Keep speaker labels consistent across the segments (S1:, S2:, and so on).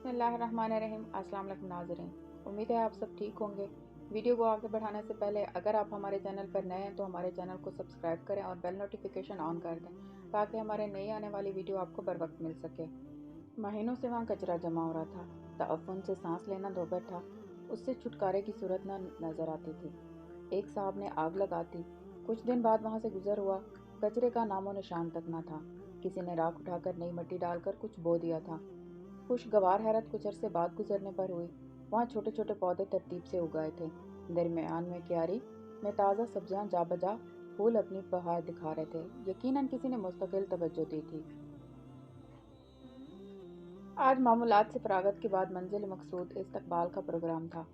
S1: बिस्मिल्लाहिर्रहमानिर्रहीम। अस्सलाम वालेकुम नाज़रीन, उम्मीद है आप सब ठीक होंगे। वीडियो को आगे बढ़ाने से पहले अगर आप हमारे चैनल पर नए हैं तो हमारे चैनल को सब्सक्राइब करें और बेल नोटिफिकेशन ऑन कर दें ताकि हमारे नई आने वाली वीडियो आपको बर वक्त मिल सके। महीनों से वहाँ कचरा जमा हो रहा था। तअफ़्फ़ुन से सांस लेना दोभर था। उससे छुटकारे की सूरत न नज़र आती थी। एक साहब ने आग लगाती। कुछ दिन बाद वहाँ से गुजर हुआ। कचरे का नामो निशान तक न था। किसी ने राख उठाकर नई मिट्टी डालकर कुछ बो दिया था। खुशगवार हैरत कुछ अरसे बाद गुजरने पर हुई। वहाँ छोटे छोटे पौधे तरतीब से उगाए थे। दरमियान में क्यारी में ताज़ा सब्जियां जा बजा फूल अपनी बहार दिखा रहे थे। यकीनन किसी ने मुस्तकिल तवज्जो दी थी। आज मामूलात से फरागत के बाद मंजिल मकसूद इस्तकबाल का प्रोग्राम था।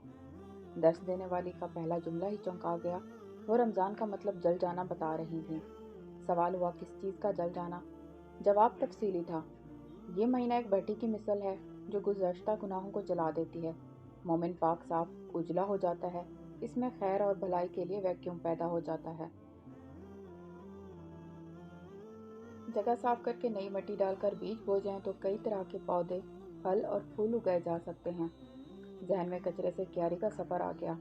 S1: दर्स देने वाली का पहला जुमला ही चौंका गया। वो रमज़ान का मतलब जल जाना बता रही थी। सवाल हुआ किस चीज़ का जल जाना। जवाब तफसीली था। ये महीना एक भट्टी की मिसल है जो गुज़श्ता गुनाहों को जला देती है। मोमिन पाक साफ उजला हो जाता है। इसमें खैर और भलाई के लिए वैक्यूम पैदा हो जाता है। जगह साफ करके नई मिट्टी डालकर बीज बो जाएं तो कई तरह के पौधे, फल और फूल उगाए जा सकते हैं। जहन में कचरे से क्यारी का सफ़र आ गया।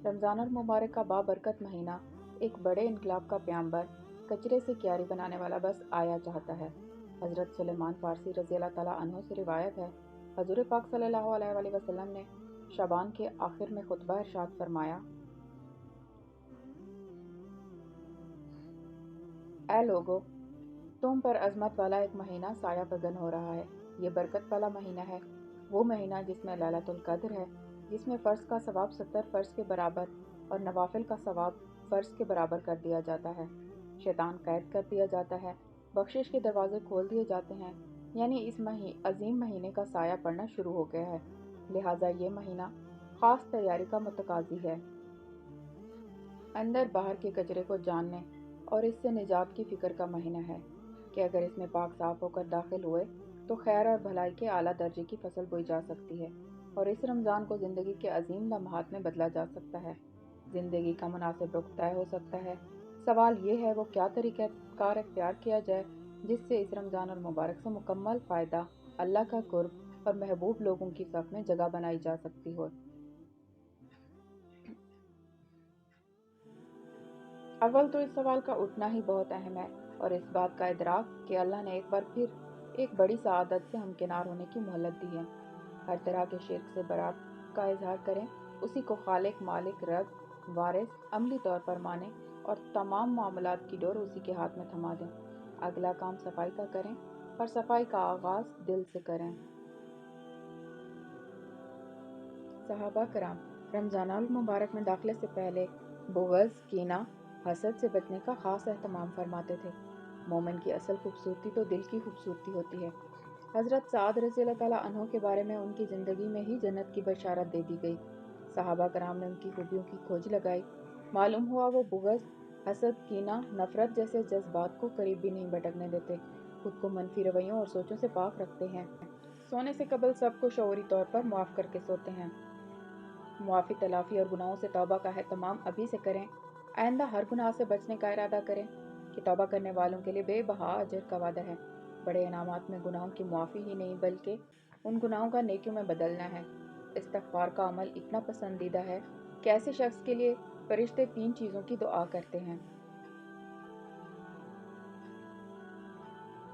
S1: रमज़ान मुबारक का बाबरकत महीना, एक बड़े इनकलाब का प्याम्बर, कचरे से क्यारी बनाने वाला बस आया चाहता है। हज़रत सुलेमान फ़ारसी रज़ी अल्लाह तआला अन्हु से रिवायत है, हज़ूर पाक सल्लल्लाहु अलैहि वसल्लम ने शाबान के आखिर में खुतबा इरशाद फरमाया, ऐ लोगो, तुम पर अज़मत वाला एक महीना साया फगन हो रहा है। ये बरकत वाला महीना है, वो महीना जिसमें लैलतुल क़द्र है, जिसमें फ़र्ज़ का सवाब 70 फ़र्ज़ के बराबर और नवाफिल का सवाब फ़र्ज़ के बराबर कर दिया जाता है। शैतान कैद कर दिया जाता है, बख्शिश के दरवाजे खोल दिए जाते हैं। यानी इस अजीम महीने का साया पड़ना शुरू हो गया है। लिहाजा ये महीना ख़ास तैयारी का मुतकाज़ी है। अंदर बाहर के कचरे को जानने और इससे निजात की फ़िक्र का महीना है कि अगर इसमें पाक साफ होकर दाखिल हुए तो खैर और भलाई के आला दर्जे की फसल बोई जा सकती है और इस रमज़ान को ज़िंदगी के अजीम लम्हात में बदला जा सकता है। ज़िंदगी का मुनासिब रुख तय हो सकता है। सवाल ये है वो क्या तरीक़ाकार इख्तियार किया जाए जिससे इस रमज़ान और मुबारक से मुकम्मल फ़ायदा, अल्लाह का कुर्ब और महबूब लोगों की सफ़ में जगह बनाई जा सकती हो। अव्वल तो इस सवाल का उठना ही बहुत अहम है और इस बात का इदराक कि अल्लाह ने एक बार फिर एक बड़ी सआदत से हमकिनार होने की मोहलत दी है। हर तरह के शिर्क से बरात का इजहार करें, उसी को खालिक, मालिक, रब, वारिस अमली तौर पर मानें और तमाम मामलात की डोर उसी के हाथ में थमा दें। अगला काम सफाई का करें और सफाई का आगाज़ दिल से करें। सहाबा कराम रमज़ानुल मुबारक में दाखिले से पहले बुग़्ज़, कीना, हसद से बचने का ख़ास एहतमाम फरमाते थे। मोमिन की असल खूबसूरती तो दिल की खूबसूरती होती है। हज़रत साद रज़ी अल्लाह तआला अन्हु के बारे में उनकी ज़िंदगी में ही जन्नत की बशारत दे दी गई। सहाबा कराम ने उनकी खूबियों की खोज लगाई। मालूम हुआ वो बुग़्ज़, हसद, कीना, नफ़रत जैसे जज्बात को करीब भी नहीं भटकने देते। खुद को मनफी रवैयों और सोचों से पाक रखते हैं। सोने से कबल सबको शऊरी तौर पर मुआफ़ करके सोते हैं। मुआफ़ी, तलाफ़ी और गुनाहों से तौबा का एहतमाम अभी से करें। आइंदा हर गुनाह से बचने का इरादा करें कि तौबा करने वालों के लिए बेबहा अजर का वादा है। बड़े इनामात में गुनाहों की मुआफ़ी ही नहीं बल्कि उन गुनाहों का नेकियों में बदलना है। इस्तिग़फ़ार का अमल इतना पसंदीदा है कि ऐसे शख्स के लिए फरिश्ते 3 चीज़ों की दुआ करते हैं: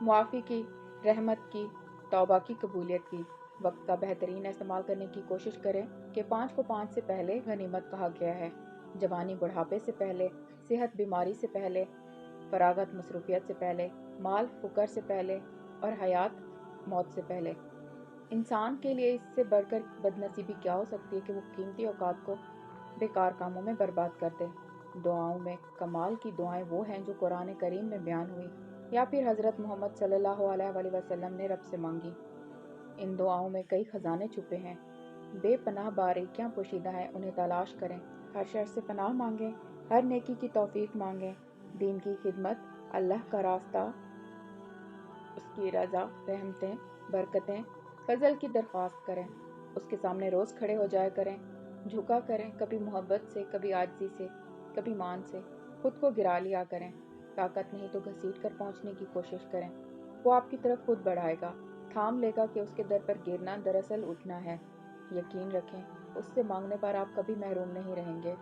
S1: मुआफ़ी की, रहमत की, तौबा की कबूलियत की। वक्त का बेहतरीन इस्तेमाल करने की कोशिश करें कि 5 को 5 से पहले गनीमत कहा गया है। जवानी बुढ़ापे से पहले, सेहत बीमारी से पहले, फरागत मसरूफियत से पहले, माल फ़ुकर से पहले और हयात मौत से पहले। इंसान के लिए इससे बढ़कर बदनसीबी क्या हो सकती है कि वो कीमती औकात को बेकार कामों में बर्बाद कर दे। दुआओं में कमाल की दुआएं वो हैं जो कुरान करीम में बयान हुई या फिर हज़रत मोहम्मद सल्लल्लाहु अलैहि वसल्लम ने रब से मांगी। इन दुआओं में कई खजाने छुपे हैं, बेपनाह बारीकियां पोशीदा हैं। उन्हें तलाश करें, हर शर से पनाह मांगें, हर नेकी की तौफीक मांगें। दीन की खिदमत, अल्लाह का रास्ता, उसकी रज़ा, रहमतें, बरकतें, फजल की दरख्वास्त करें। उसके सामने रोज़ खड़े हो जाया करें, झुका करें, कभी मोहब्बत से, कभी आजिज़ी से, कभी मान से। खुद को गिरा लिया करें। ताकत नहीं तो घसीट कर पहुँचने की कोशिश करें। वो आपकी तरफ खुद बढ़ाएगा। تھام لے گا کہ اس کے در پر گرنا دراصل اٹھنا ہے۔ یقین رکھیں، اس سے مانگنے پر آپ کبھی محروم نہیں رہیں گے۔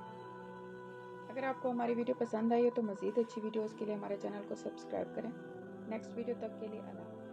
S1: اگر آپ کو ہماری ویڈیو پسند آئی ہو تو مزید اچھی ویڈیوز کے لیے ہمارے چینل کو سبسکرائب کریں۔ نیکسٹ ویڈیو تک کے لیے اللہ حافظ۔